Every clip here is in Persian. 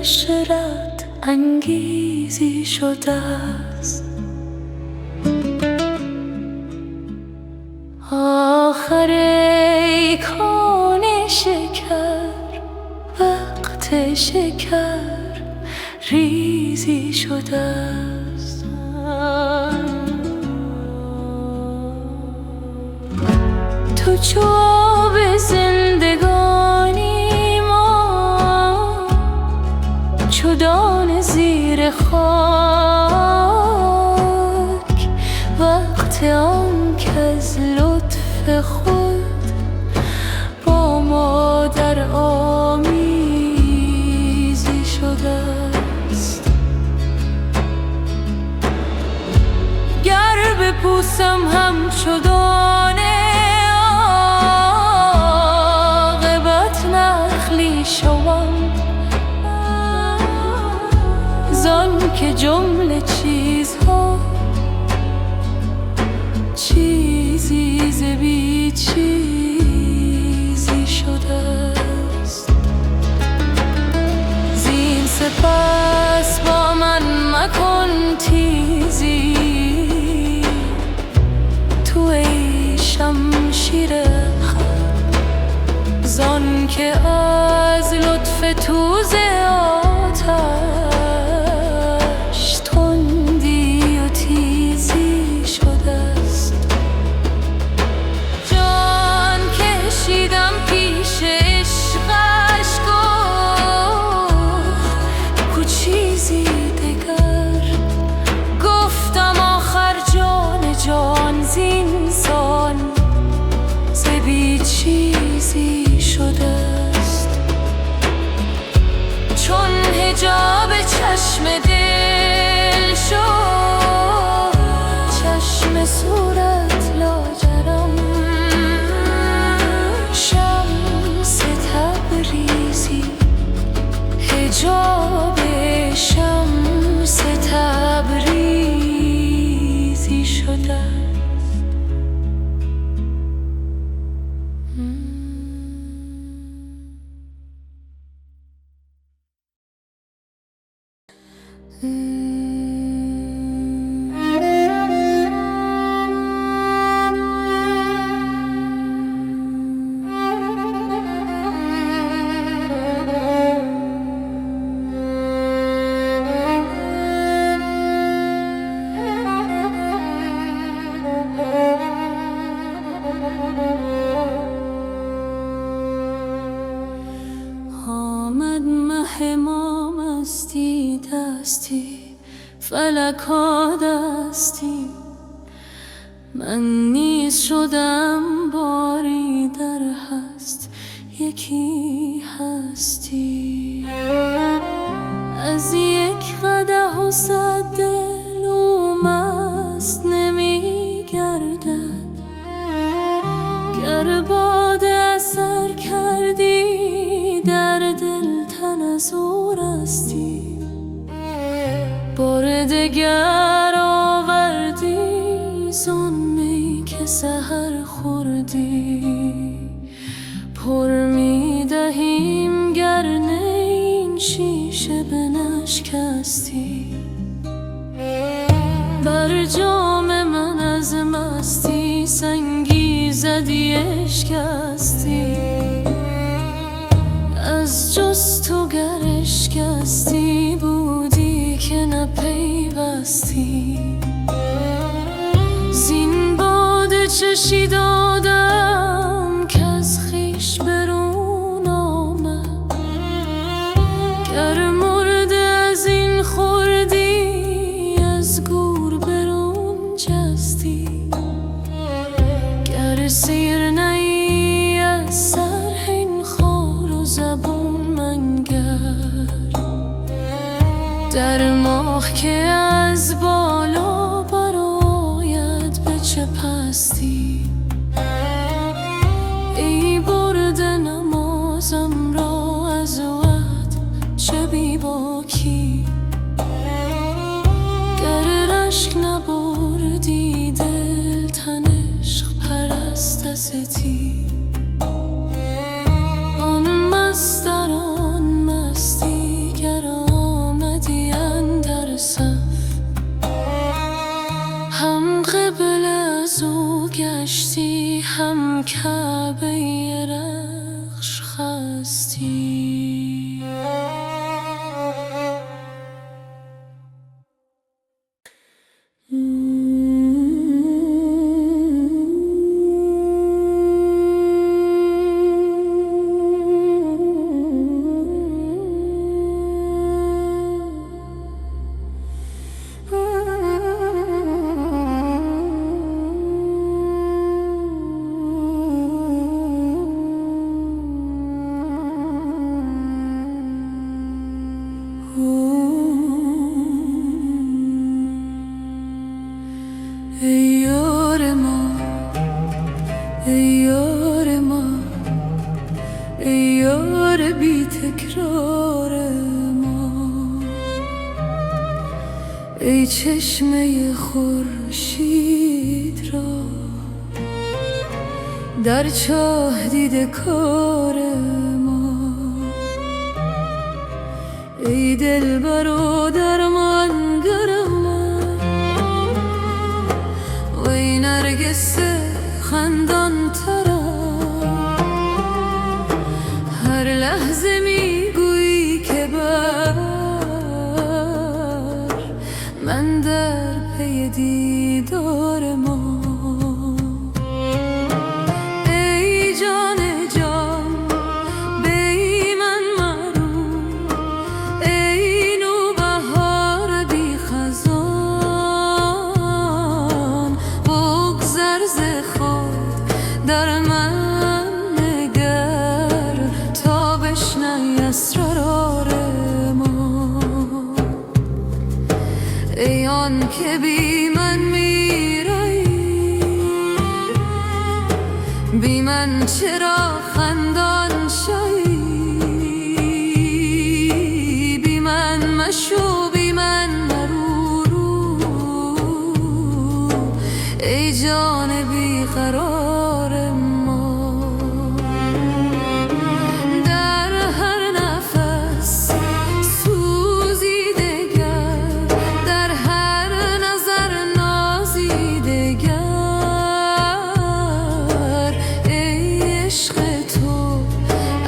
عشرت انگیزی شده است. آخر ای کان شکر وقت شکر ریزی شده است. تو چو آب زندگانی، ما چو دانه زیر خاک. وقت آن کز لطف خود با ما در آمیزی شده است. گر بپوسم همچو دانه عاقبت نخلی شوم، زان که جمله چیزها چیزی ز بی چیزی شده است. زین سپس با من مکن تیزی، تو ای شمشیر خم، زان که از لطف تو ز آتش تندی و تیزی شده است. جان کشیدم پیش عشقش، گفت کو چیزی دگر. گفتم آخر جان جان زینسان ز بی چیزی شده است. چون حجاب چشم دل شد، چشم صورت لاجرم، شمس تبریزی حجاب شمس تبریزی شده است. آمد مه ما مستی دستی، فلکا دستی. من نیز شدم باری در هست، یکی هستی. از یک قدح و صد دل او مست نمی گردد. گر باده اثر کردی در دل تن از او رستی. بار دگر آوردی زان می که سحر خوردی. پر می دهیم گر نه این شیشه بنشکستی. بر جام من از مستی سنگی زدی اشکستی. از جز تو گر اشکستی بودی که نپیوستی. زین باده چشی دادم که از خویش برون آمد. گر مرده از این خوردی از گور برون جستی. گر سیر نی از سر این خار و زبون منگر. در ماه که از بالا براید به چه پستی. یار بی تکرار ما، ای چشمه خورشید را در چاه دیده کار ما، ای دلبر و درمانگر من، وی نرگس خندان ترم. هر لحظه میگویی که من در پی دیدار ما. ای جان جان بی من مرو، ای نوبهار بی خزان، بگذر ز خود در من نگر تا بشنوی اسرار ما. ای آن که بی من میرایی، بی من چرا خندان شایی؟ بی من مشو بی من مرو، ای جان بی قرار ما. در هر نفس سوزیده گر، در هر نظر نازیده گر، ای عشق تو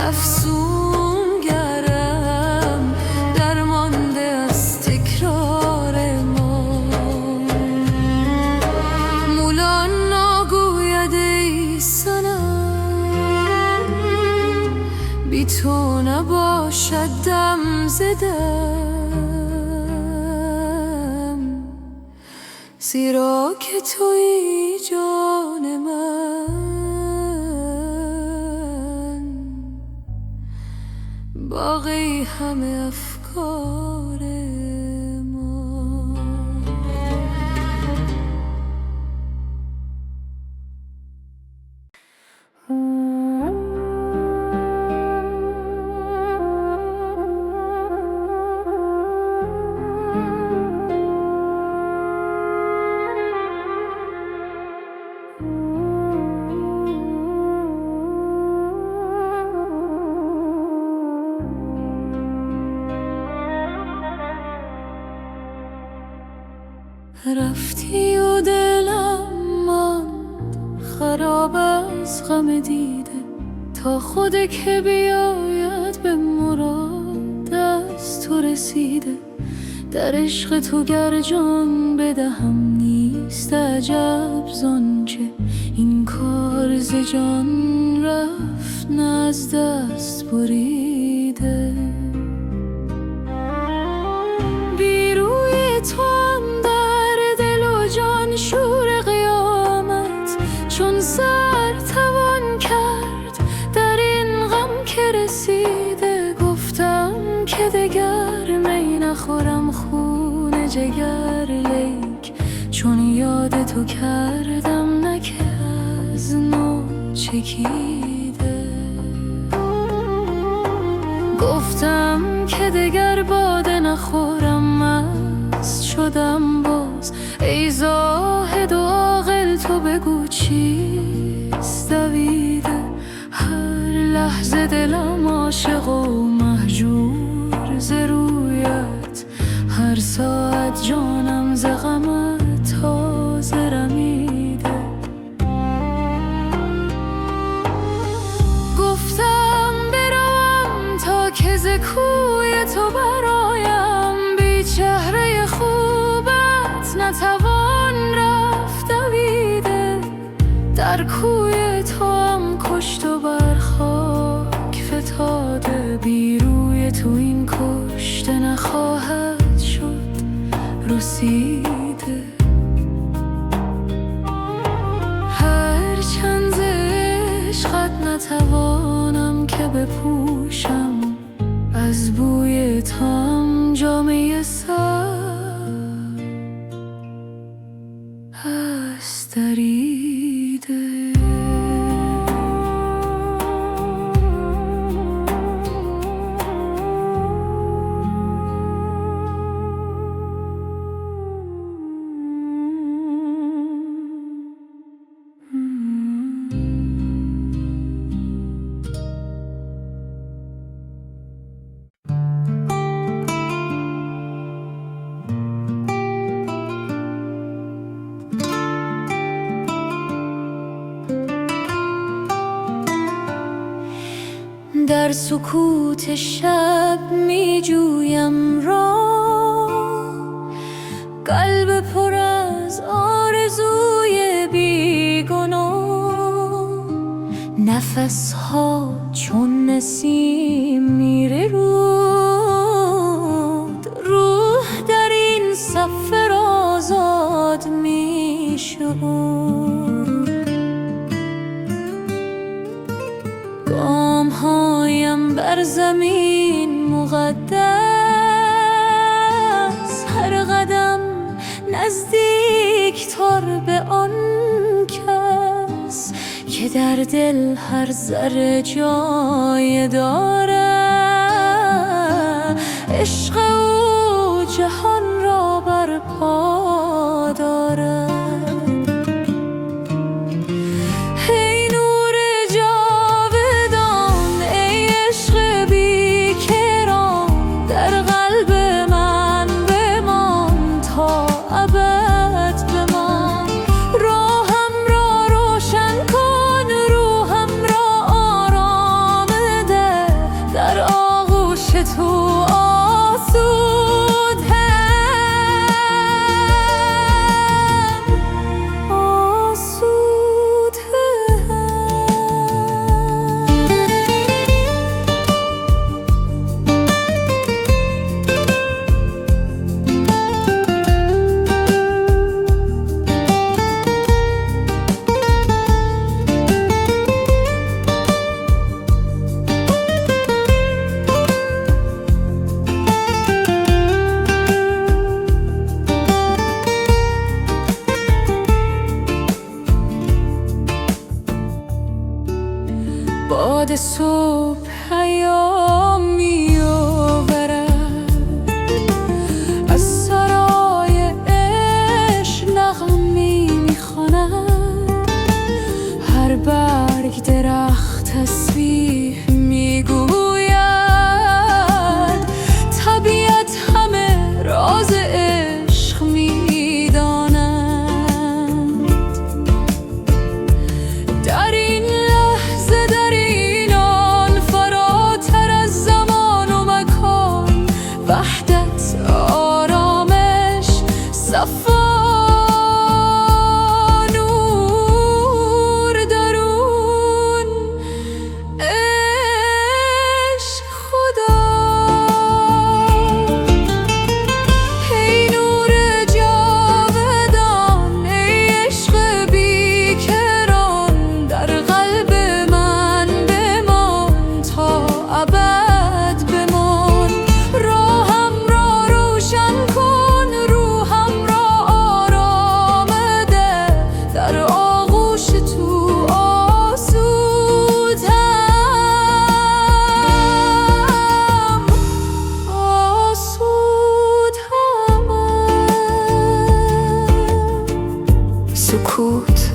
افسون گرم درمانده از تکرار ما. مولا نگوید ای صنم، بی تو نباشد دم ز دم، زیرا که تویی جان من، باقی همه افکار ما. رفتی و دلم ماند خراب از غم دیده، تا خود که بیاید به مراد از تو رسیده. در عشق تو گر جان بدهم نیست عجب زانچه این کار ز جان رفت نه از دست بریده. بی روی تو شور قیامت چون سر توان کرد در این غم که رسیده. گفتم که دگر می نخورم خون جگر، لیک چون یاد تو کردم نه که از نو چکیده. گفتم که دگر باده نخورم مست شدم باز. ای زاهد و عاقل تو بگو چیست دویده؟ هر لحظه دلم عاشق و مهجور ز رویت، هر ساعت جانم ز غمت تازه رمیده. گفتم بروم تا که ز کوی تو برایم، بی چهره خوبت نتوان رفت دویده. در کوی تو هم کشت و بر خاک فتاده، بی روی تو این کشته نخواهد شد رسیده. هر چند ز عشقت نتوانم که بپوشم، از بوی تو هم جامه سر هست دریده. در سکوت شب می جویم راه، قلب پر از آرزوی بیگناه. نفسها چون نسیم میره رود، روح در این سفر آزاد میشه. گامهایم بر زمین مقدس، هر قدم نزدیکتر به آن کس که در دل هر ذره جای داره. عشق او جهان را بر پا داره. باد صبح پیام می‌آورد، از سرای عشق نغمه‌ای می‌خواند. هر برگ درخت تسبیح می‌گوید، طبیعت همه راز عشق می‌داند. در این وحدت، آرامش، صفا، نور درون، عشق خدا. ای نور جاودان، ای عشق بیکران، در قلب من بمان تا ابد بمان. سکوت،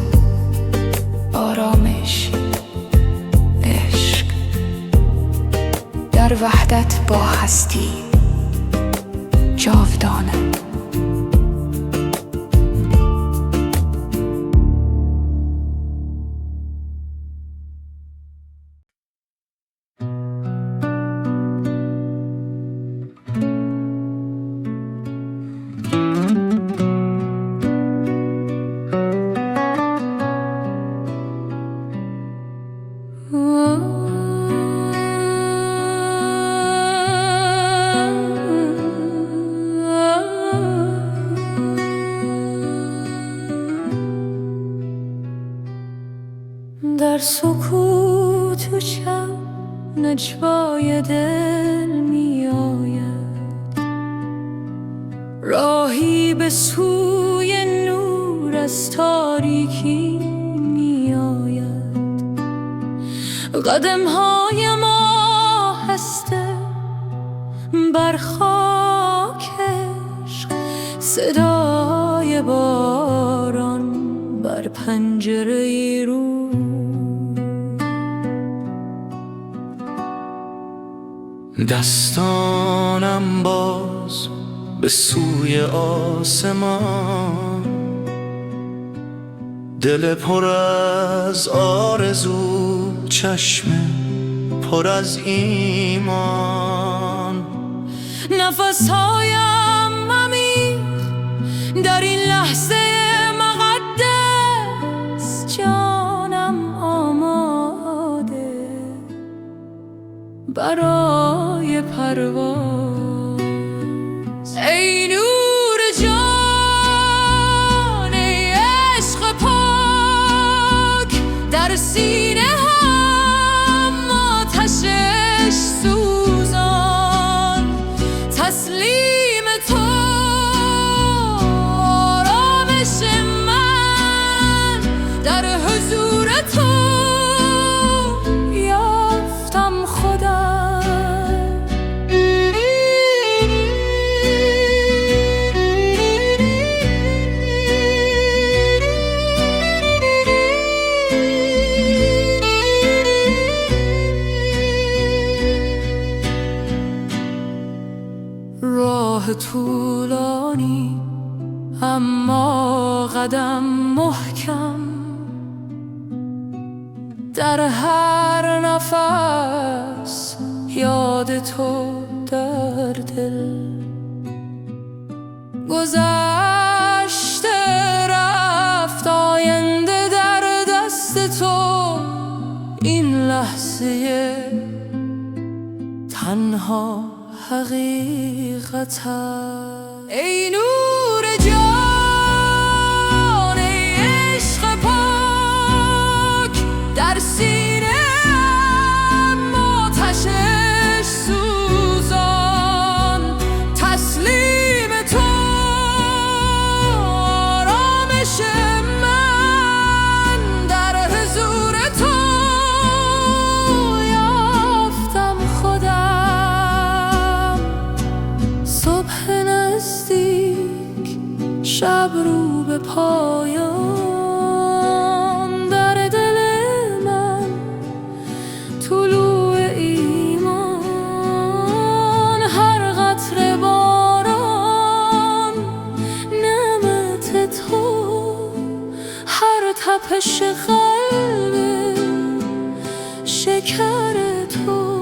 آرامش، عشق، در وحدت با هستی جاودانه. در سکوت و شب نجوای دل می آید، راهی به سوی نور از تاریکی می آید. قدم‌های ما هسته بر خاک عشق، صدای باران بر پنجره رو. دستانم باز به سوی آسمان، دل پر از آرزو، چشم پر از ایمان. نفسهایم عمیق در این لحظه مقدس، جانم آماده برای پرواز. ای نور جان، ای عشق پاک، در سینه هم آتشش سوزان. تسلیم تو آرامش من، در حضور تو یافتم خودم. راه طولانی اما قدم محکم، در هر نفس یاد تو در دل. گذشته رفت، آینده در دست تو، این لحظه تنها حقیقت. ای نور جان، ای عشق پاک، در سینه ام آتشش سوزان. تسلیم تو آرامش من، در حضور تو یافتم خودم. صبح نزدیک، شب رو به پایان، در دل من طلوع ایمان. هر قطره باران نعمت تو، هر تپش قلب شکر تو.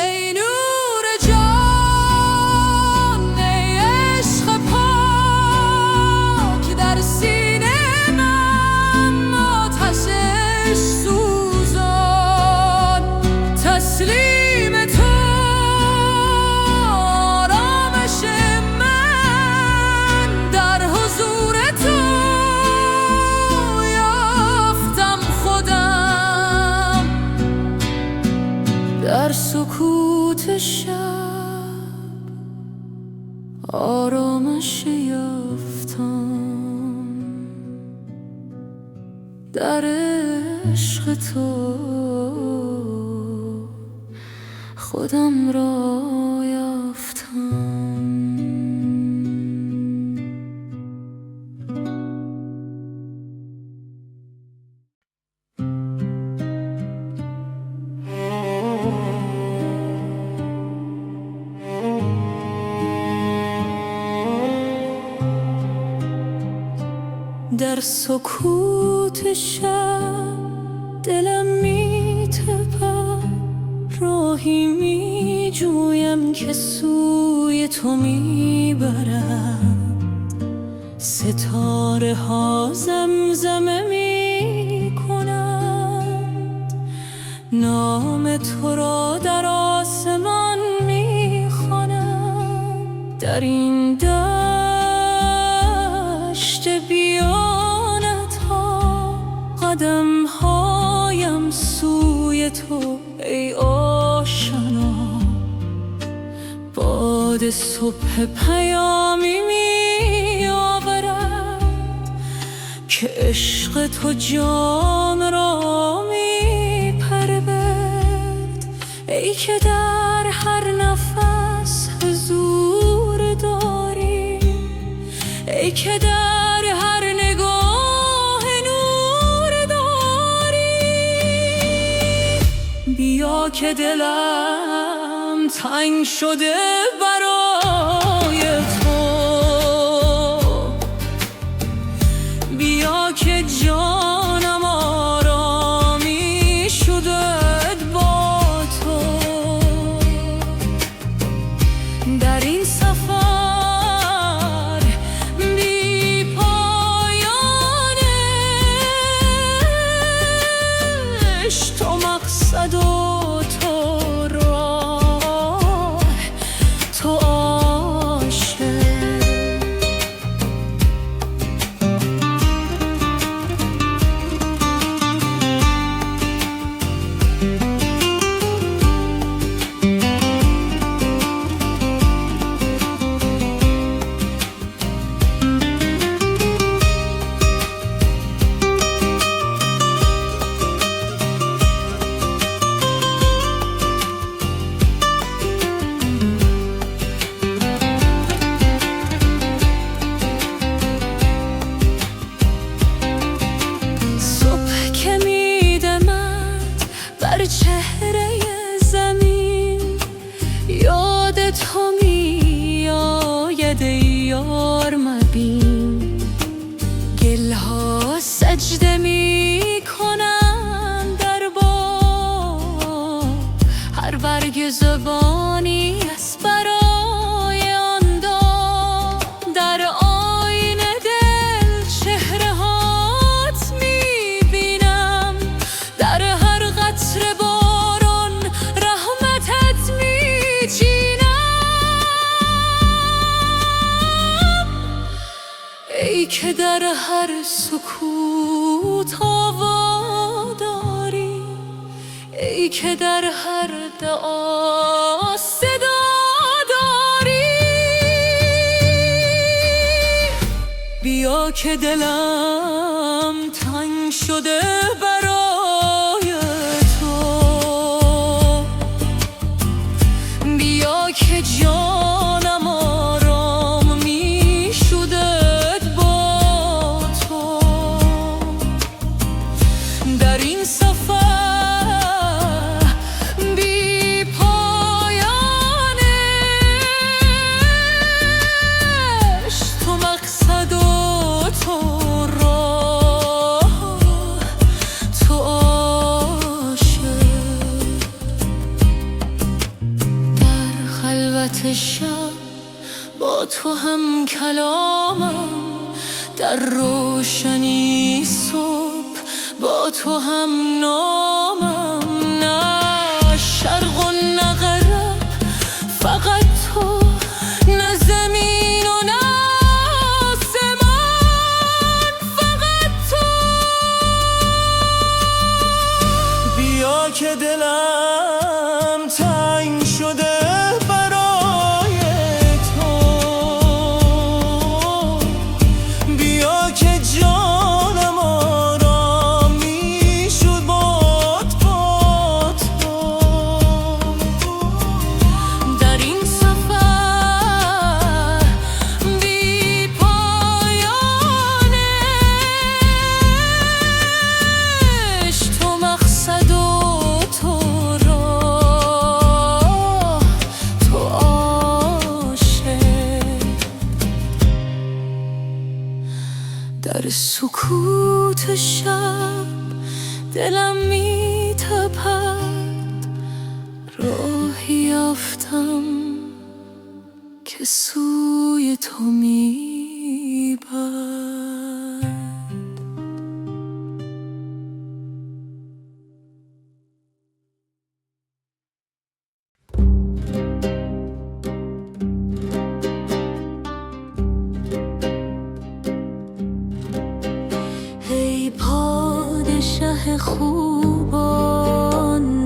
ای نور جان، ای عشق پاک، در سینه من آتشش سوزان. تسلیم تو آرامش من، در حضور تو یافتم خودم. در سکوت شب آرامش یافتم، در عشق تو خودم را یافتم. در سکوت شب دلم می‌تپد، راهی می‌جویم که سوی تو می‌برد. ستاره ها زمزمه می‌کنند، نام تو را در آسمان می‌خوانند. در این دشت بیانت ها قدم هایم سوی تو، ای آشنا. باد صبح پیامی می آورد که عشق تو جان را می پرورد. ای که در هر نفس حضور داری، ای که در هر نگاه نور داری. بیا که دلم تنگ شده برای تو، بیا که جانم آرامی شده تو می آید ای یار مبین، گلها سجده می کنند در باد، هر برگ زبانی است برای آن داد. در آینه دل چهره هات می بینم، در هر قطره باران رحمتت می چینم. ای که در هر سکوت آوا داری، ای که در هر دعا صدا داری. بیا که دلم تنگ شده برای تو، بیا که جانم آرام می شدد با تو. در این سفر بی پایانش، تو مقصد و تو راه، تو عاشق. در خلوت شب با تو هم کلامم، در روشنی صبح با تو هم نامم. نه شرق و نه غرب، فقط تو، نه زمین و نه آسمان، فقط تو. بیا که دلم تنگ شده برای تو، بیا که جانم آرام می شد با تو. در این سفر بی پایانش، تو مقصد و تو راه، تو عاشق. در سکوت شب دلم می تپد، راهی یافتم که سوی تو می برد. ای پادشه خوبان،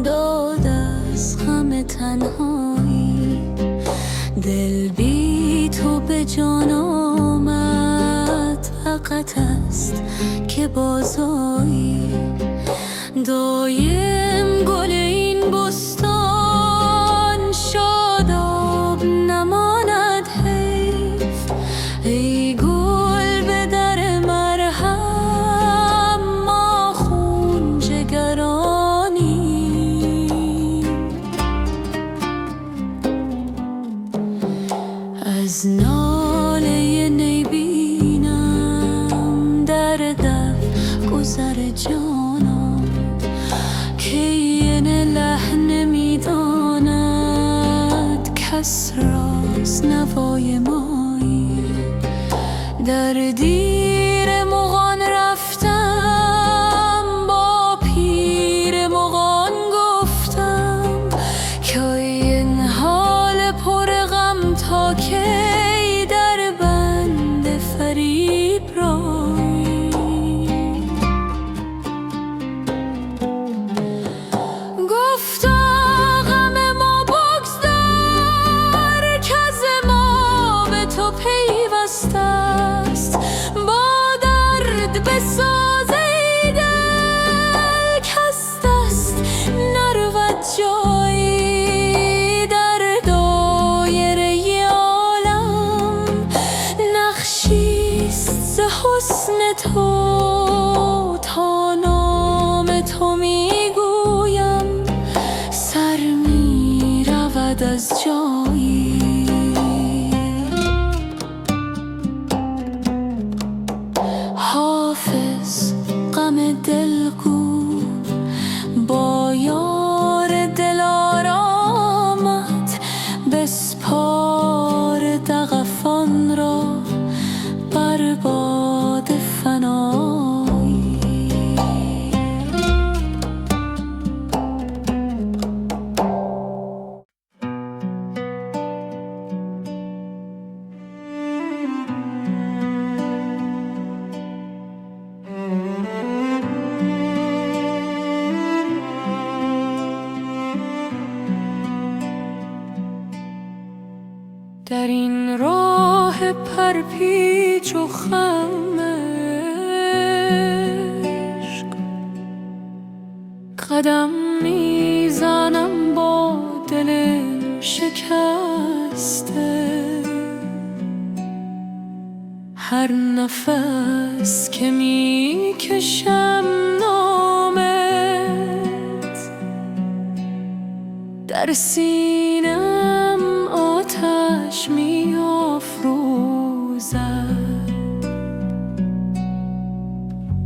داد از غم تنهایی، دل بی تو به جان آمد، حقت است که بازایی. دایم گل این بستان شاداب نماند حیف، ای گل به در مرهم، ما خون جگرانی. از ناله نیبینم در دف گذر جانم، که این لحن میداند کس راست نوای مایی. در دیر مغان رفتم، با پیر مغان گفتم، که این حال پر غم تا کی در بند فریب رایی. گفتا غم ما بگذار، که از ما به تو پیوسته است، با درد بساز ای دل، کز دست نرود جایی. در دایره عالم نقشیست ز حسن تو، تا نام تو میگویم سر می رود از جایی. در این راه پرپیچ و خم عشق قدم میزنم با دل شکسته. هر نفس که میکشم نامت در سینم آتش میافروزد.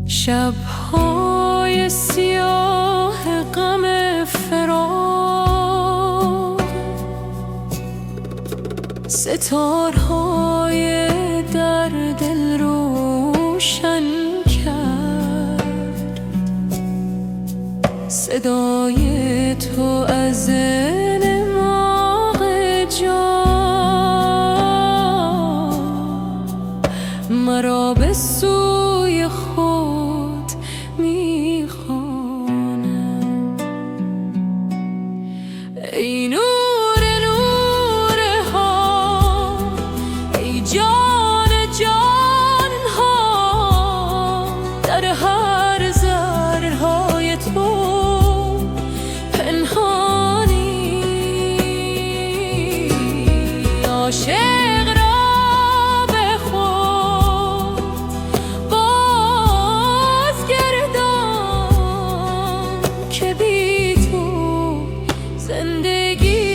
شبهای سیاه غم فراق ستارهای در دل روشن کرد. صدای تو از نماغ جان مرا به سوی خود میخواند. ای نور نور ها، ای جان جان ها، در هر ذرهای تو پنهانی. عاشق را به خود بازگردان که بی تو زندگی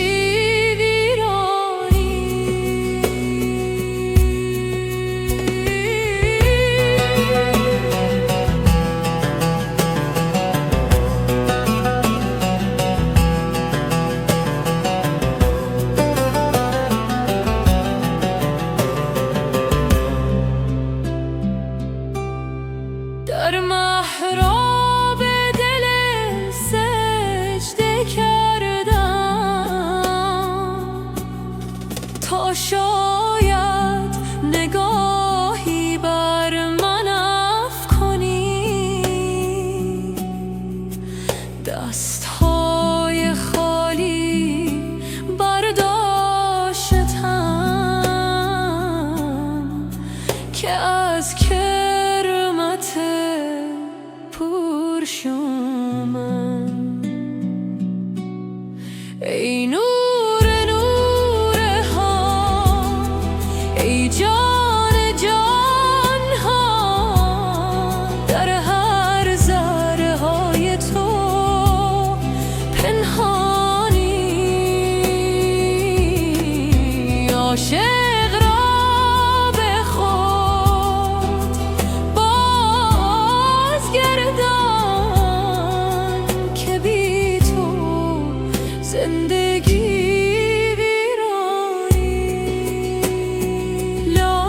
در محراب دل سجده کردم تا شاید نگاهی بر من افکنی. دستهای خالی برداشتم که از کرمت پرشومم. ای نور نور ها، ای جان جان ها، در هر ذره های تو پنهانی. عاشق را به خود بازگردان که بی تو زندگی ویرانی. لا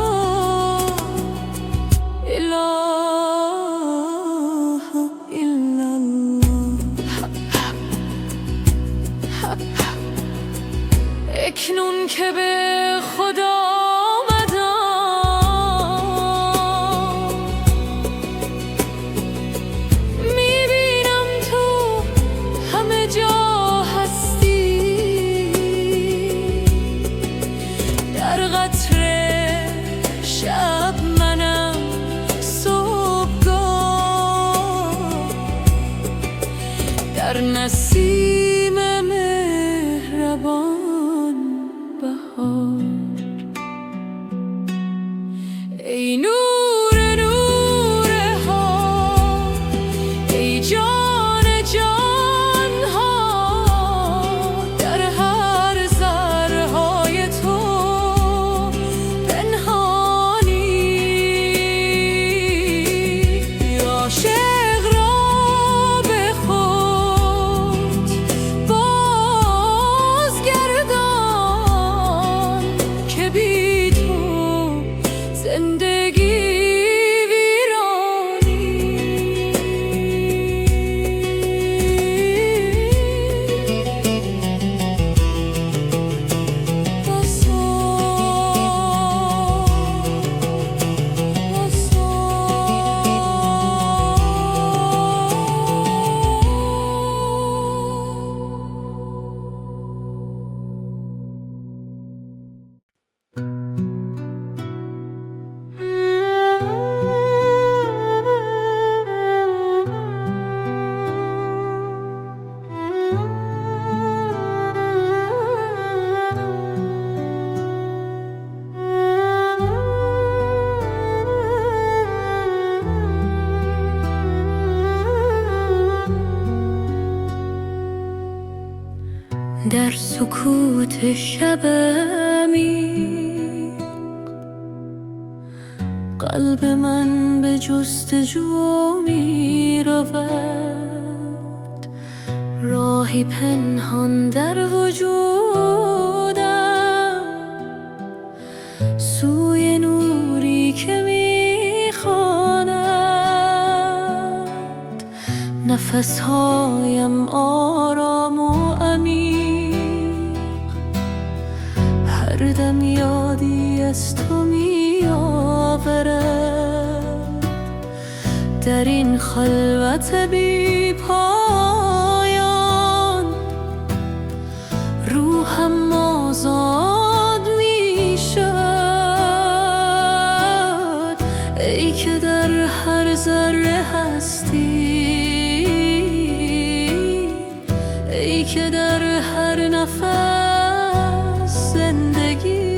اله الا الله. اکنون که به خدا آمدم میبینم تو همه جا هستی. در قطره شب منم صبحگاه، در نسیم مهربان بهار. در سکوت شب عمیق قلب من به جستجو می رود، راهی پنهان در وجودم سوی نوری که می خواند. نفسهایم آرام و عمیق، هر دم یادی از تو می آورد. در این خلوت بی پایان روحم آزاد می شد. ای که در هر ذره هستی، ای که در هر نفس زندگی.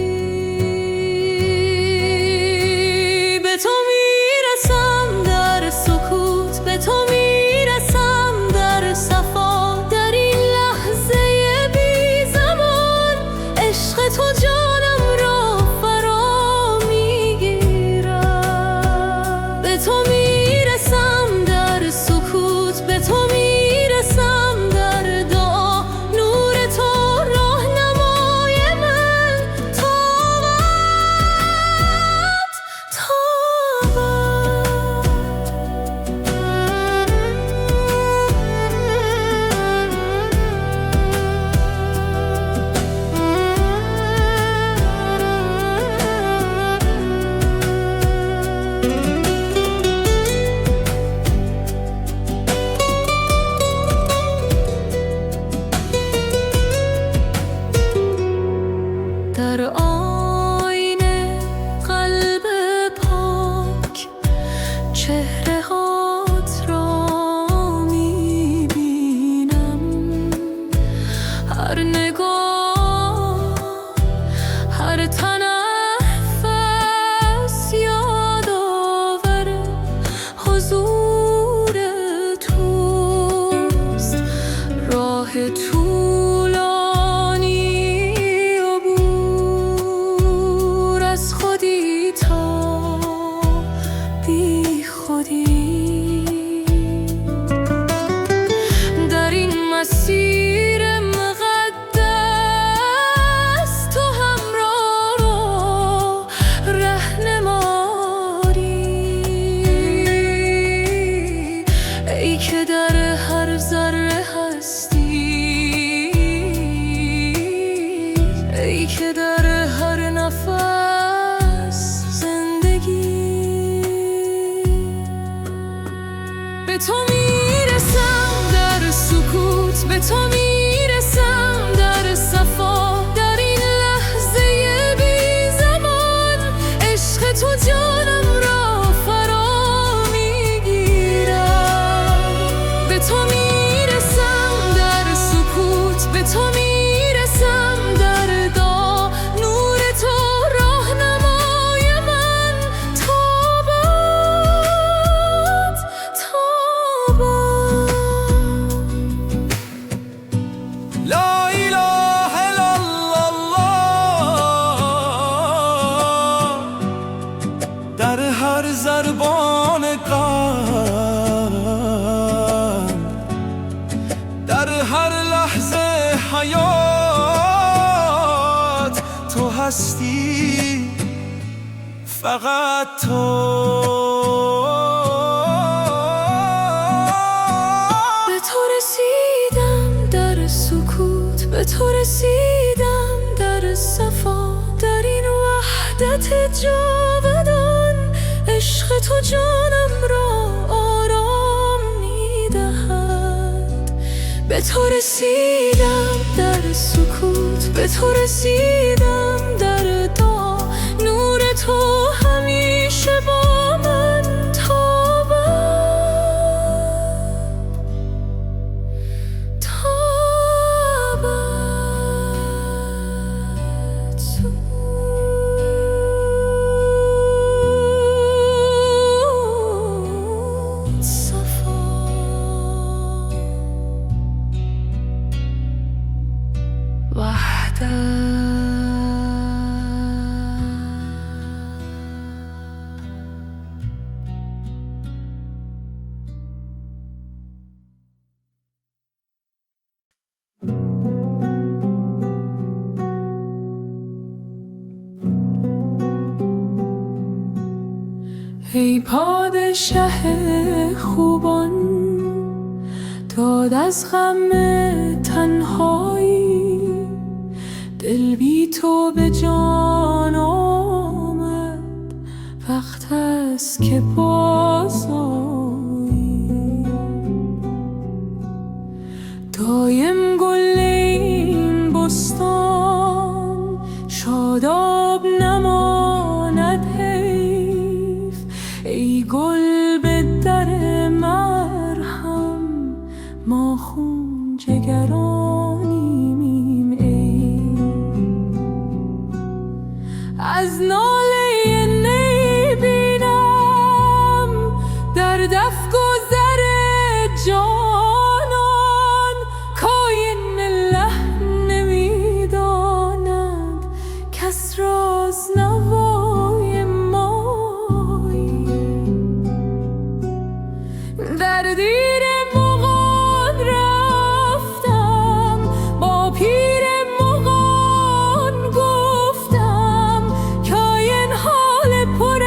به تو میرسم در سکوت، به تو میرسم در صفا. در این لحظه بی زمان عشق تو جانم را فرا میگیرد. به تو میرسم در سکوت، به تو میرسم در دعا. نور تو راهنمای من تابد در آینه قلب پاک چهره هات را میبینم. هر نگاه، هر تنفس یادآور حضور توست. راه خودی تا بی خودی. در این مسیر مقدس تو همراه رو رهنمایی. ای که در هر ذره هستی، ای که در هر نفس زندگی. به تو میرسم در سکوت، به تو میرسم در صفا. در این لحظه بی زمان عشق تو جانم را فرا میگیرد. به تو میرسم در سکوت، به تو میرسم در دعا. نور تو راهنمای من تابد لا اله الا الله. در هر ضربان قلب، در هر لحظه حیات تو هستی، فقط تو. به تو رسیدم در سکوت، به تو رسیدم در صفا. در این وحدت جاودان عشق تو جانم را آرام میدهد. به تو رسیدم در سکوت، به تو رسیدم در دعا. نور تو همیشه با من ای پادشه خوبان، داد از غم تنهایی، دل بی تو به جان آمد، وقت است که بازآیی. دایم گل این بستان شاداب نماند حیف، ای گل به در مرهم ما خون جگرانیم. ای از ناله نی بینم در دف گذر جانان، کاین لحن نمیداند کس راز نوای مایی. در دیر مغان رفتم، با پیر مغان گفتم، کاین حال پر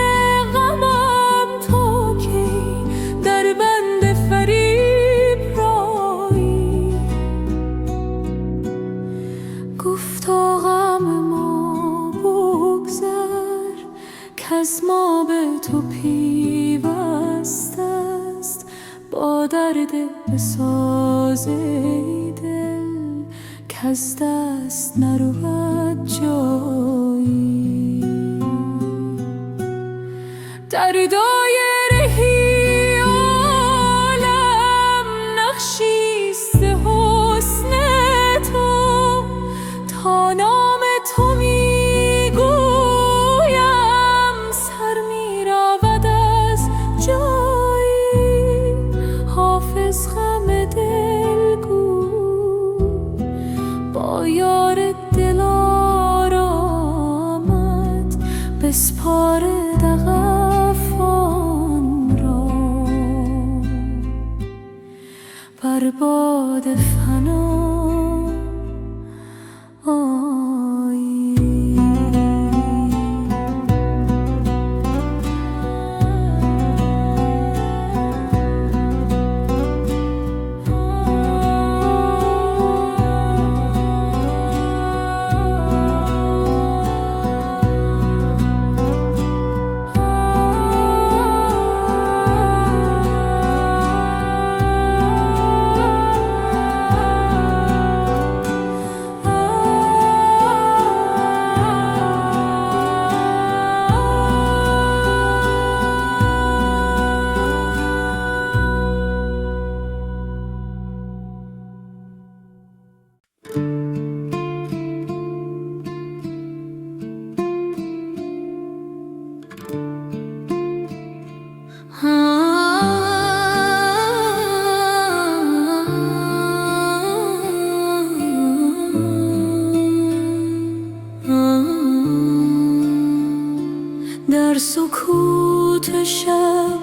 غمم تا کی در بند فریب رایی. گفتا غم ما بگذر، کز ما به تو پیوسته است، با درد بساز ای دل، کز دست نرود جایی. در دایره عالم نقشیست حسن تو، تا نام تو میگویم سر میرود از جایی. حافظ غم دل گو با یار دل آرامد، بسپار دغفان را بر باد فنا آیی. در سکوت شب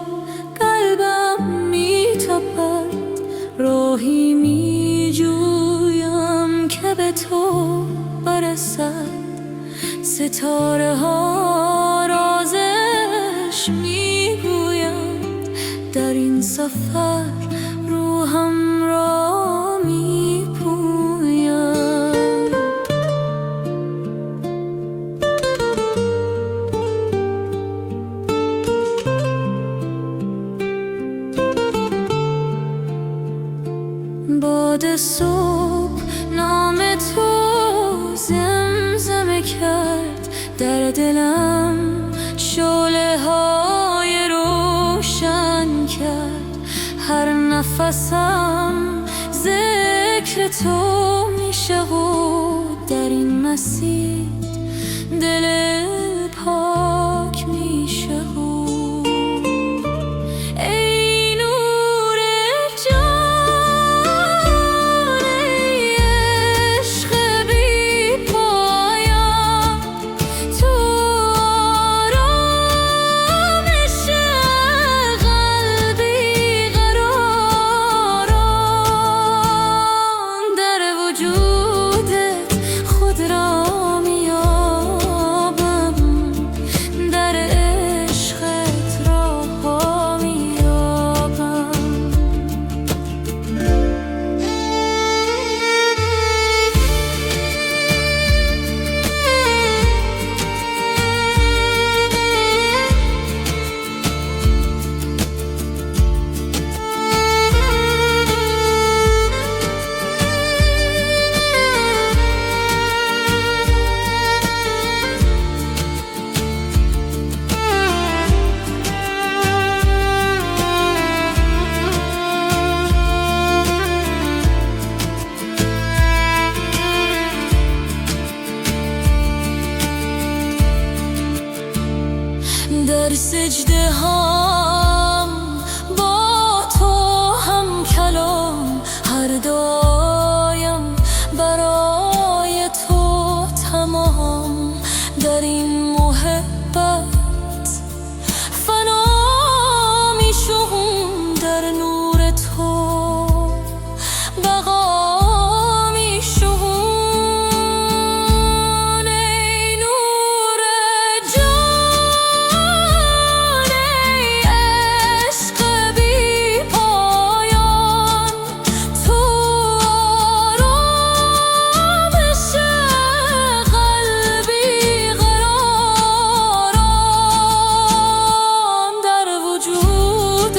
قلبم می‌تپد، راهی می‌جویم که به تو برسد. ستاره ها رازش میگویند، در این سفر روحم را میپوید. باد صبح نام تو زمزمه کرد، در دلم شعله های روشن کرد. هر نفسم ذکر تو میشه و در این مسیر دل پاک میشه. ای نور جان، ای عشق بی پایان، در سجده هم با تو هم کلام، هر دایم برای تو تمام. در این محبت فنا می شوم، در نور تو بقا می شوم. ای نور جان، ای عشق بی پایان، تو آرامش قلبی قرارم. در وجود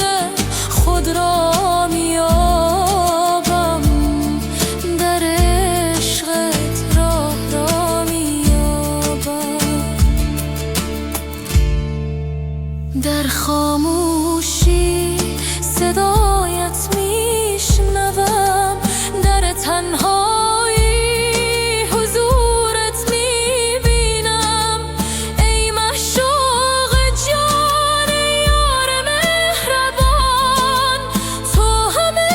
خود را میابم، در عشقت راه را میابم. در خاموشی صدایت میشنوم، در تنهایی حضورت میبینم. ای معشوق جان، ای یار مهربان، تو همه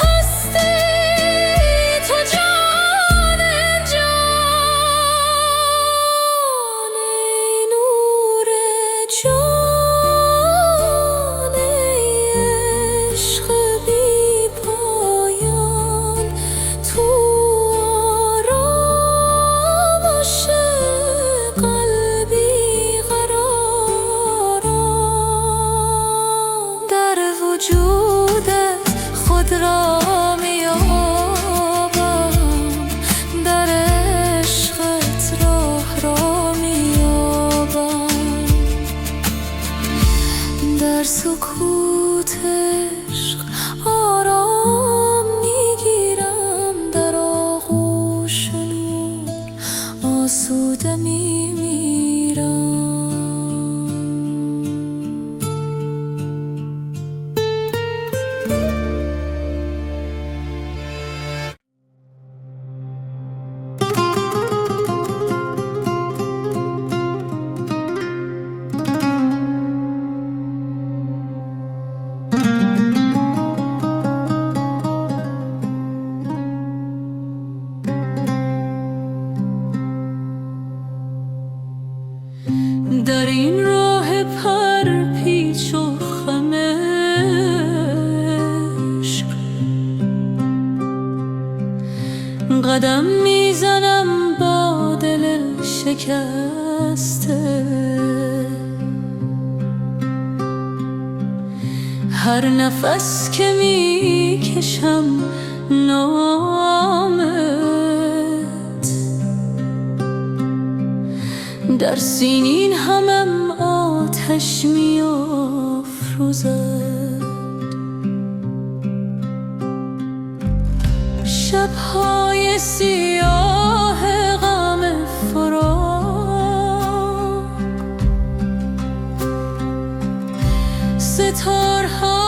هستی، تو جان جان. ای نور جان، ای عشق بی پایان، تو آرامش قلبی قرارم. در وجودت خود را میابم، در عشقت راه را میابم. در سکوت عشق آرام میگیرم، در آغوش نور آسوده میمیرم. در این راه پر پیچ و خم عشق قدم میزنم با دل شکسته. هر نفس که میکشم نامت، در سینین همم آتش میافروزد. شبهای سیاه غم فراق، ستارهای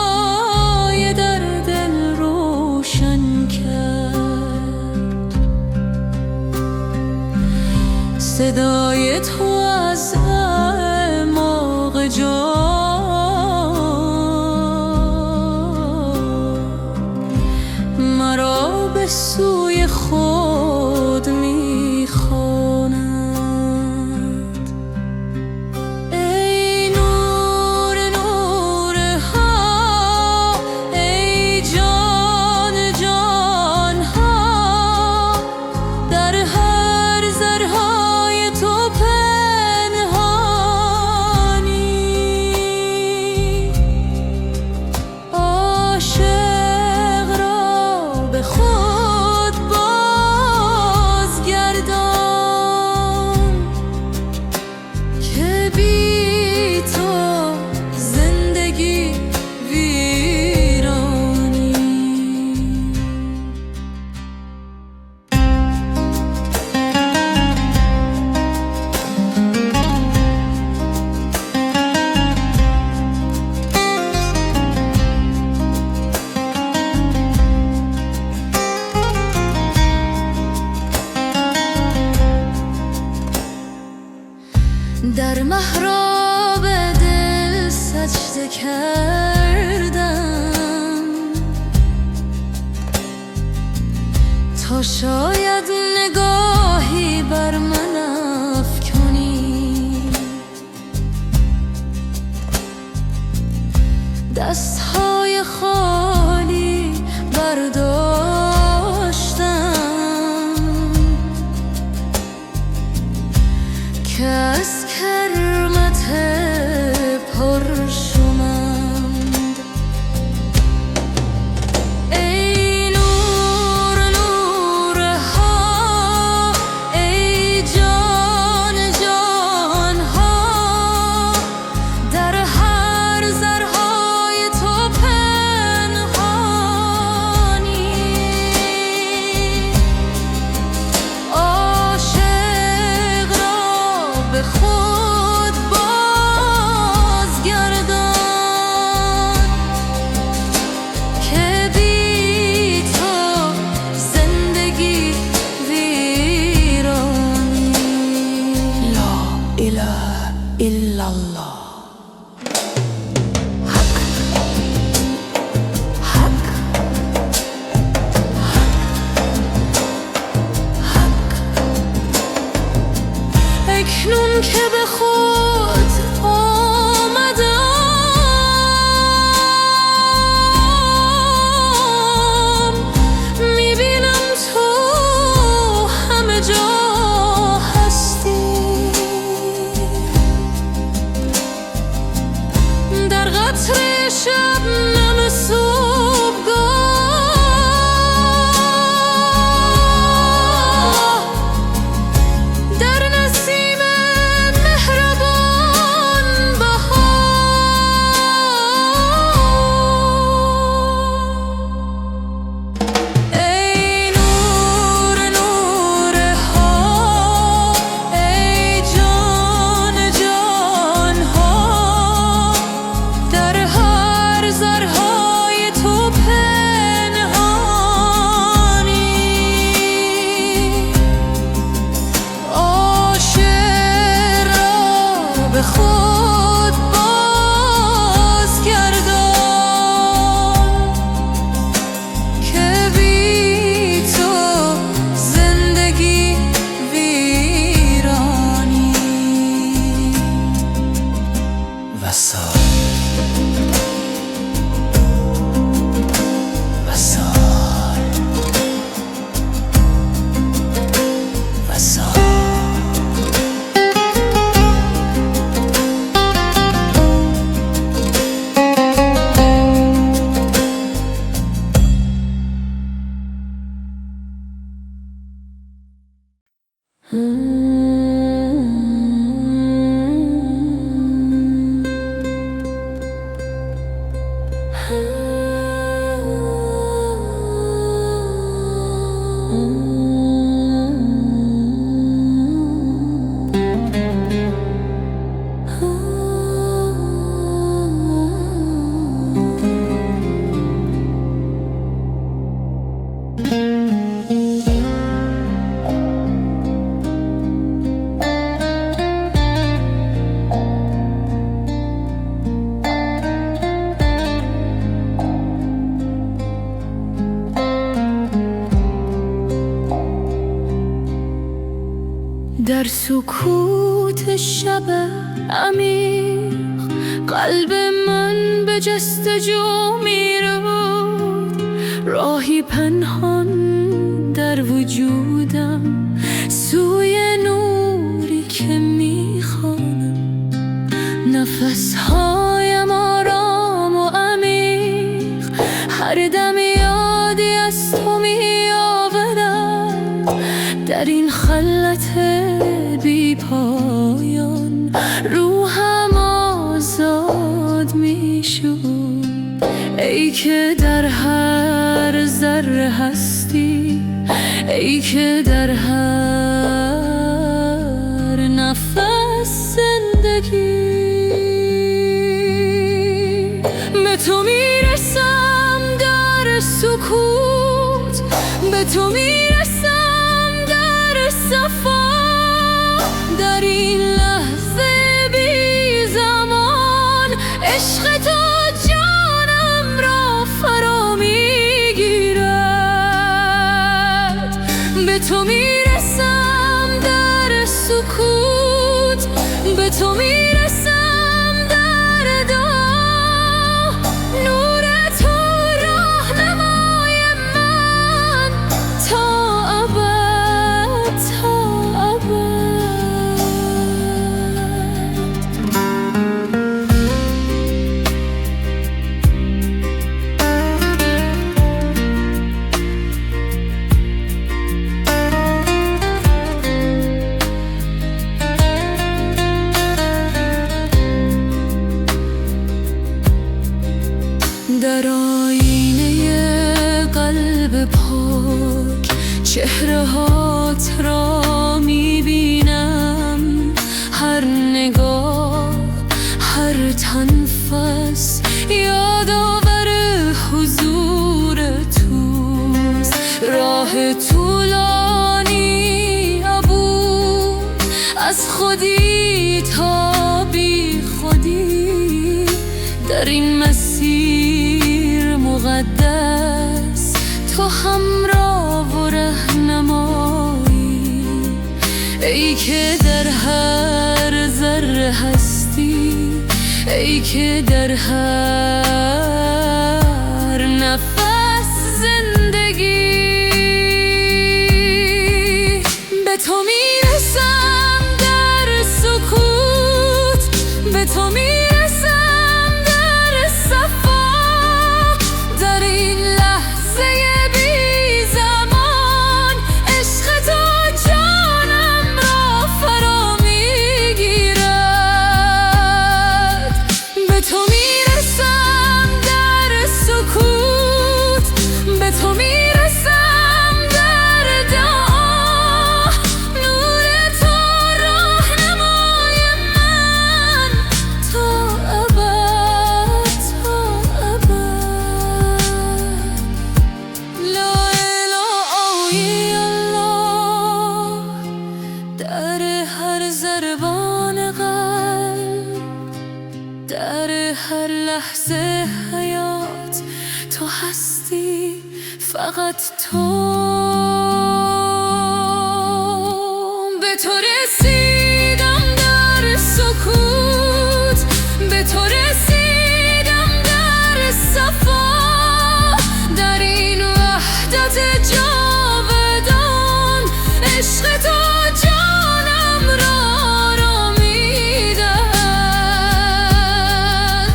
در دل روشن کرد. صدای تو از اعماق جان مرا به سوی خود میخواند. ای نور نورها، ای جان جانها، در هر ذرهای تو پنهانی. عاشق را به خود بازگردان، که بی تو زندگی ویرانی. در محراب دل سجده کردم تا شاید نگاهی بر من افکنی. دستهای خالی برداشتم که از کرمت پرشمند. ای نور نورها، ای جان جانها، در هر ذرهای تو پنهانی. عاشق را به خود بازگردان که بی تو زندگی ویرانی. لا اله الا الله. اکنون که به خود آمدم، میبینم تو همه جا هستی. در قطره شبنم صبحگاه، در نسیم مهربان بهار. ای نور نورها، ای جان جانها، در هر ذرهای تو پنهانی. عاشق را به خود بازگردان که بی تو زندگی ویرانی. وصال وصال وصال. در سکوت شب عمیق قلب من به جستجو میرود. راهی پنهان در وجودم سوی نوری که میخوانم. نفسهایم آرام و عمیق، هر دم یادی از تو میآورم. در این خلوت بی پایان روحم آزاد میشد. ای که در هر ذره هستی، ای که در هر نفس زندگی. به تو میرسم در سکوت، به تو میرسم در صفا. در این لحظه بی زمان عشق سکوت به تو میرسم در دعا نور تو راهنمای من تا ابد تا ابد در آینه قلب پاک چهره هات را میبینم هر نگاه هر تنفس یادآور حضور توست راه طولانی عبور از خودی تا بی خودی در این مسیر مقدس تو همراه و رهنمایی ای که در هر ذره هستی ای که در هر نفس زندگی به تو میرسم در سکوت به تو میرسم در صفا در این لحظه بی زمان عشق تو جانم را فرا میگیرد به تو میرسم در سکوت به تو میرسم در دعا نور تو راهنمای من تا ابد تا ابد لا اله الا الله در هر ضربان قلب در هر لحظه حیات تو هستی فقط تو به تو رسیدم در سکوت به تو رسیدم در صفا در این وحدت جاودان عشق تو جانم را آرامیدهد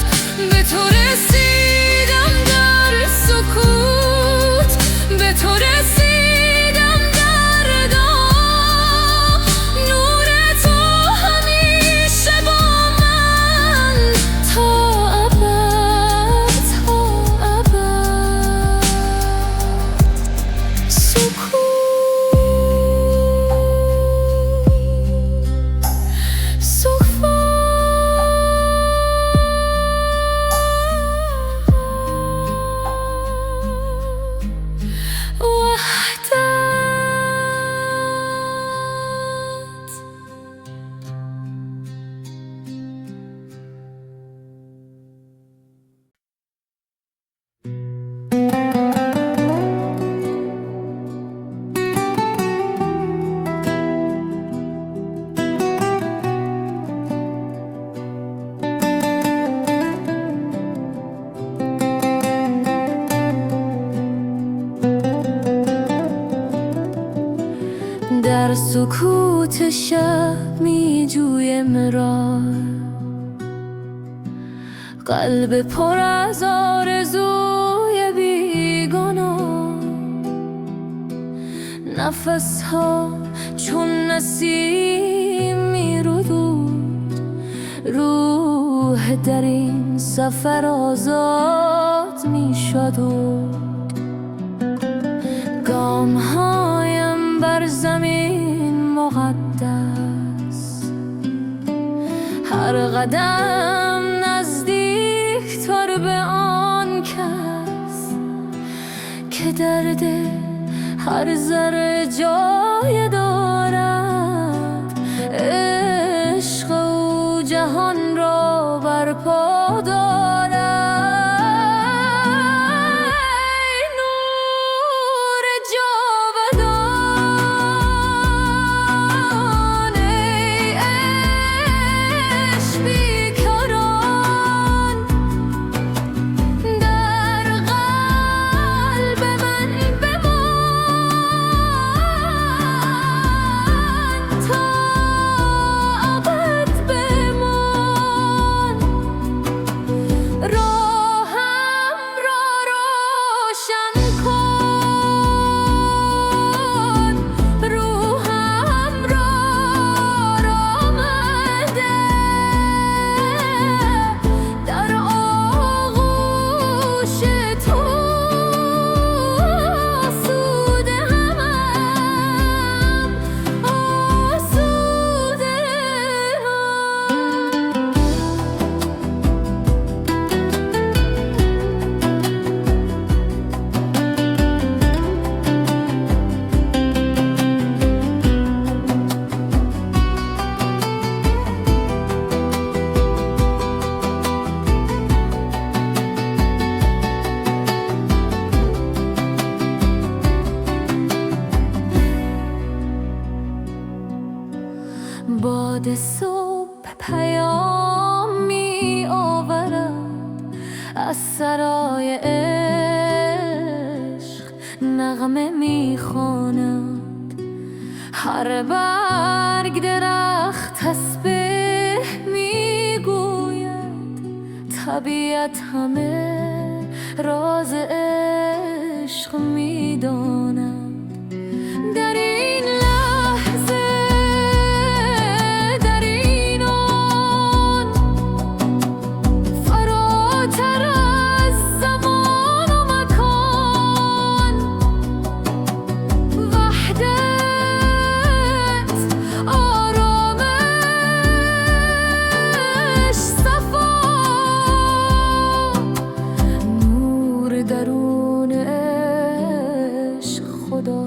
به تو رسیدم در سکوت به تو رسیدم در دعا نور تو همیشه با من تا ابد تا ابد سکوت وحدت در سکوت شب می جویم راه قلب پر از آرزوی بیگناه نفس ها چون نسیم می رود روح در این سفر آزاد می شد گام هایم بر زمین مقدس هر قدم نزدیک تر به آن کس که درد هر ذره جای دارد عشق او جهان را برپا دارد ای نور جاودان ای باد صبح پیام می آورد از سرای عشق، نغمه می خواند هر برگ درخت تسبیح می گوید، طبیعت همه راز عشق می داند. در این لحظه در این آن فراتر از زمان و مکان، وحدت، آرامش، صفا، نور درون عشق خدا.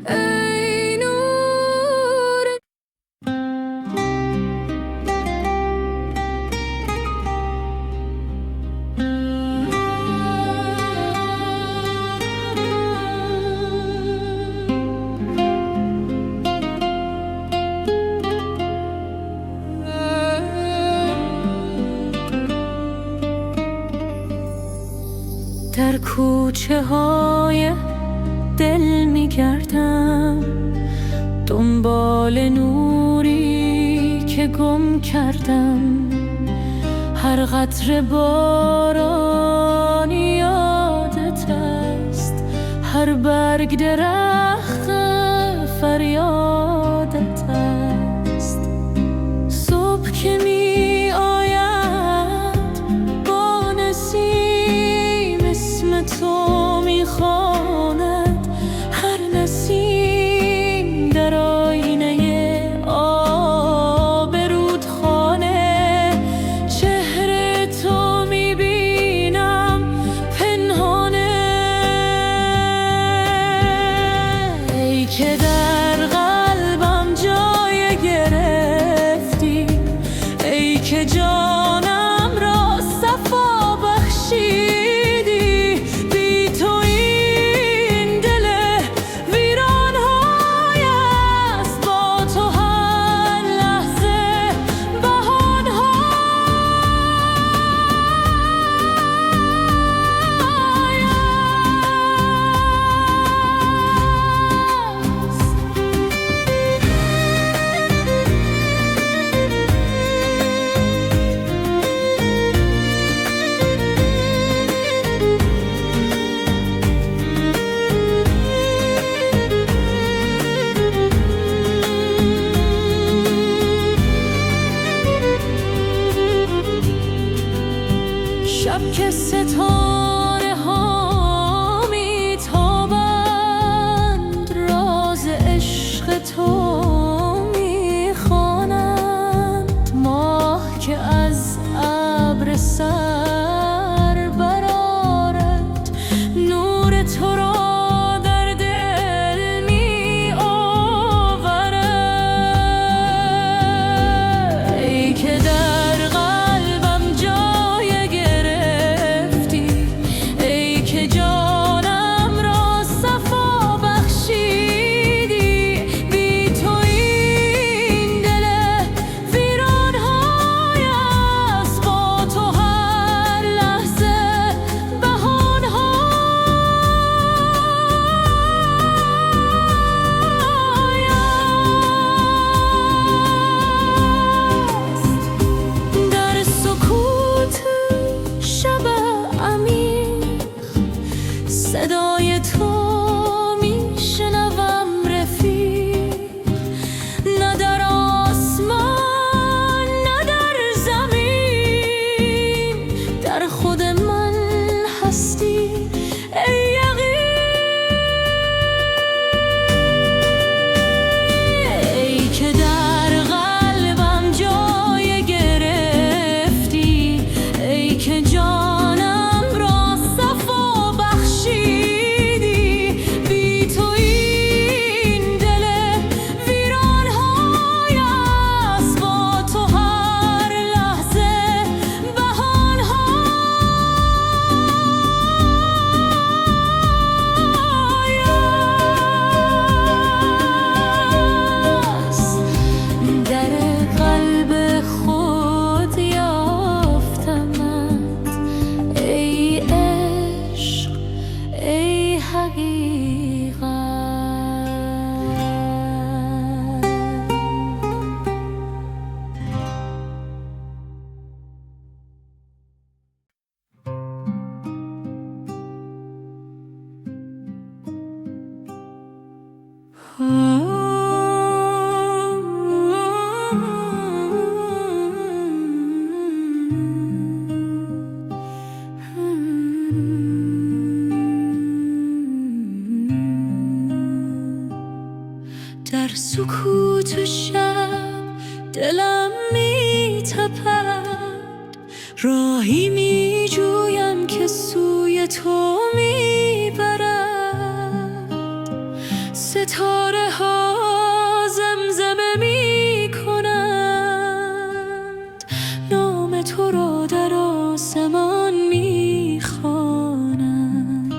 ای نور در کوچه های دل می گردم دنبال نوری که گم کردم. هر قطره بارانی یادت است، هر برگ درخت فریادت است. صبح که می آید با نسیم اسم تو می خواند، هر نسیم در آینه آب رودخانه. چهره تو می بینم پنهانه، ای که در قلبم جای گرفتی، ای که جانم را صفا بخشیدی. بی تو این دل ویران‌های است، با تو هر لحظه بهان‌های شب که ستاره ها میتابند، راز عشق تو میخوانند. ماه که از ابر سر برآرد، نور تو را در دل می آورد. ای که در قلبم جای گرفتی، ای که جانم را صفا بخشیدی. بی تو در سکوت شب دلم می تپد، راهی می جویم که سوی تو می برد. ستاره ها زمزمه می کنند، نام تو را در آسمان می خوانند.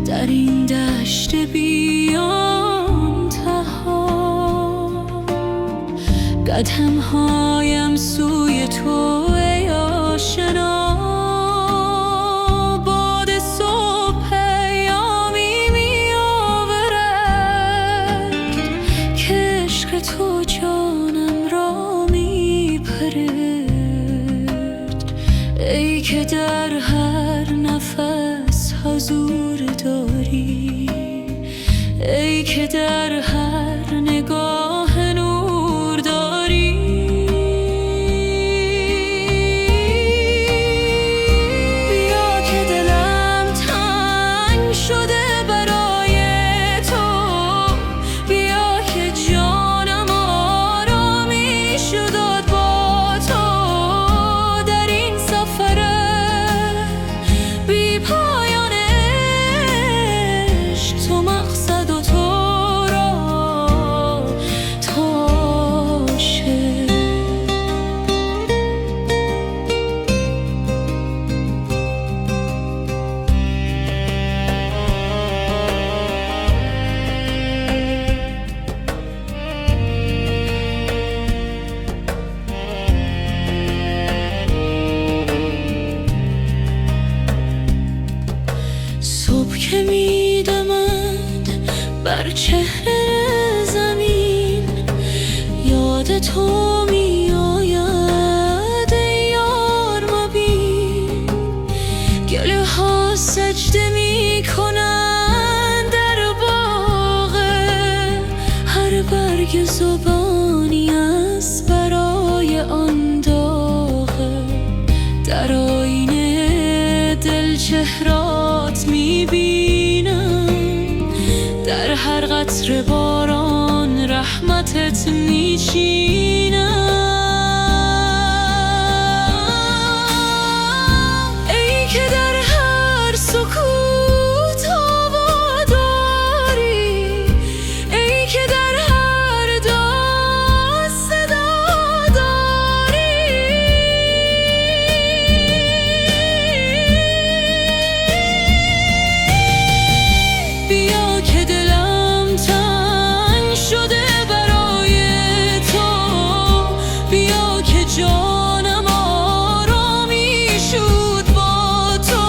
در این دشت بی انتها قدم هایم سوی تو ای آشنا. باد صبح پیامی می آورد که عشق تو جانم را می پرد. ای که در هر نفس حضور داری، ای که در هر نگاه نور داری. بیا که دلم تنگ شده برای تو، بیا که جانم آرامش داد با تو. در این سفر بی پایان عشق، تو مقصد و تو را تاشه. صبح که می دمد بر چهره زمین، یاد تو می آید ای یار مبین. گله ها سجده می کنند در باغ، هر برگ زبانی است برای آن داغ. در آینه دل چهرات می بینم، در هر قطره باران رحمتت می چینم. ای که در هر سکوت هوا داری، ای که در هر داغ صدا داری. بیا که دلم تنگ شده برای تو، بیا که جانم آرامی شد با تو.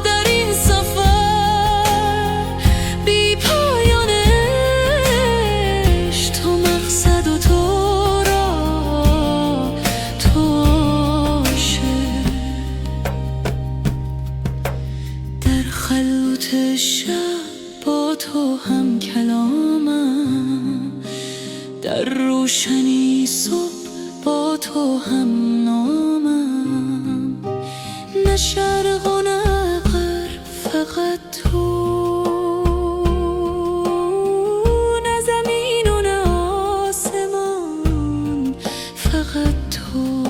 در این سفر بی پایان عشق، تو مقصد و تو را تاشه. در خلوت شب با تو هم کلامم، در روشنی صبح با تو هم نامم. نه شرق و نه غرب، فقط تو، نه زمین و نه آسمان، فقط تو.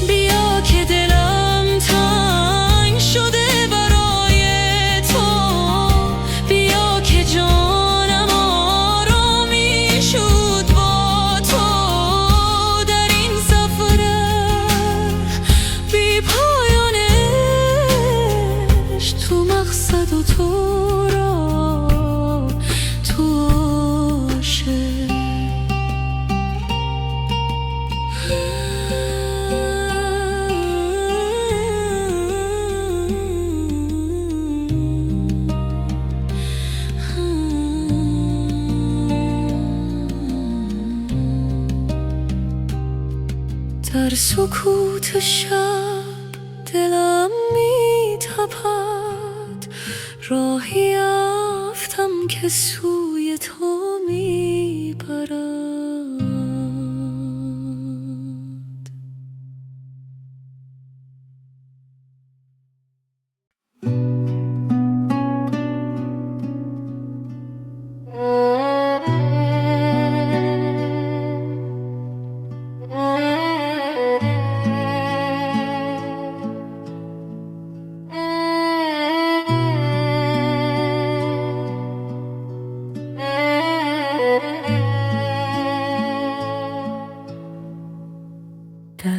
بیا که دلم تنگ شده برای تو، بیا که جانم آرامی شد با تو. در این سفر بی پایان عشق، تو مقصد و تو را تاشه. در سکوت شب دلم می تپد، راهی یافتم که سوی تو می برد.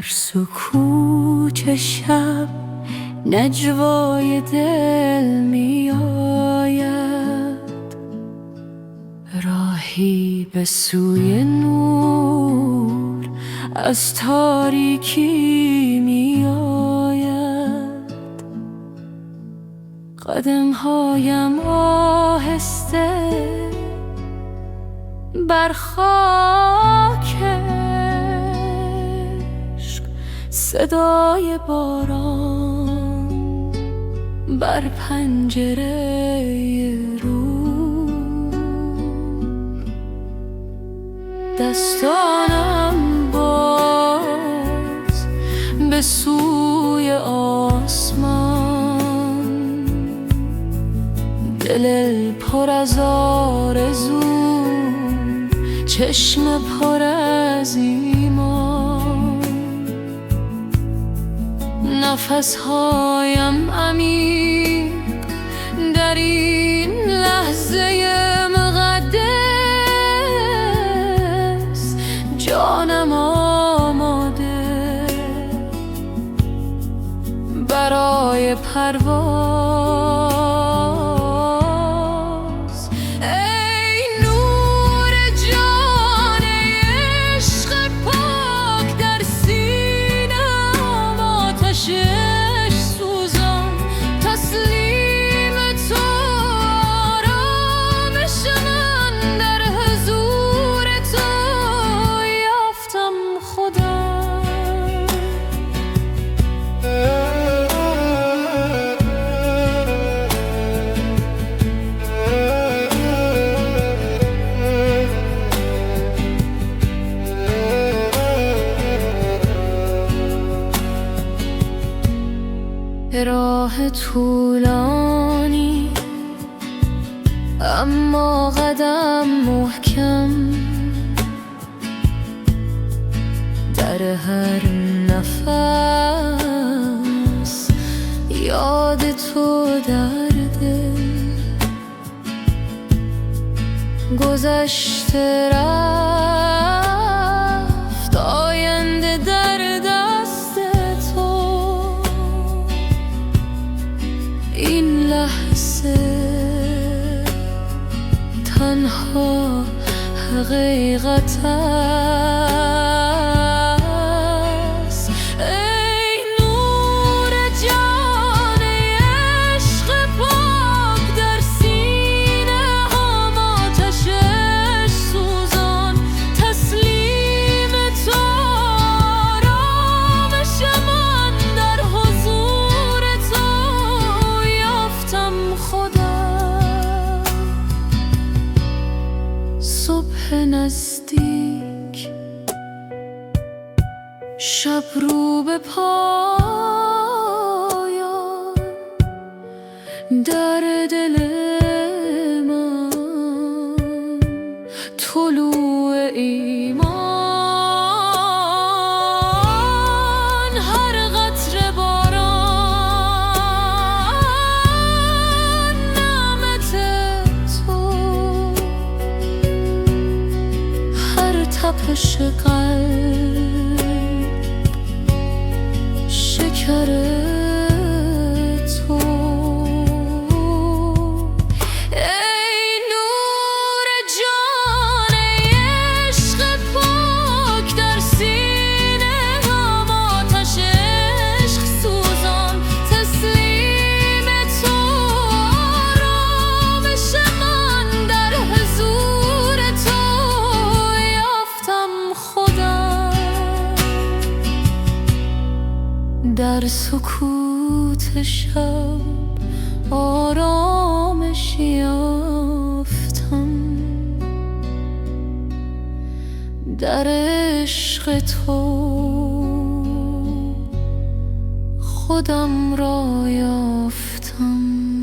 سکوت شب نجوای دل می آید، راهی به سوی نور از تاریکی می آید. قدمهایم آهسته بر خاک عشق، صدای باران بر پنجره رو. دستانم باز به سوی آسمان، دل پر از آرزو، چشم پر از ایمان. نفسهایم عمیق در این لحظه مقدس، جانم آماده برای پرواز. ای نور جان عشق پاک در سینه‌ام، آتشش سوزان تسلیم تو، آرامش من در حضور تو یافتم خدا. راه طولانی اما قدم محکم، در هر نفس یاد تو در دل. گذشته رفت، آینده در دست تو. این لحظه تنها حقیقت است. ای نور جان عشق پاک در سینه‌ام، آتشش سوزان تسلیم تو، آرامش من در حضور تو یافتم خدا. صبح نزدیک، شب رو به پایان، در دل من طلوع ایمان. هر قطره باران نعمت تو، هر تپش قلب شکر تو. ای نور جان عشق پاک در سینه‌ام، آتش عشق سوزان تسلیم تو، آرامش من در حضور تو یافتم خدا. در سکوت شب آرامش یافتم، در عشق تو خودم را یافتم.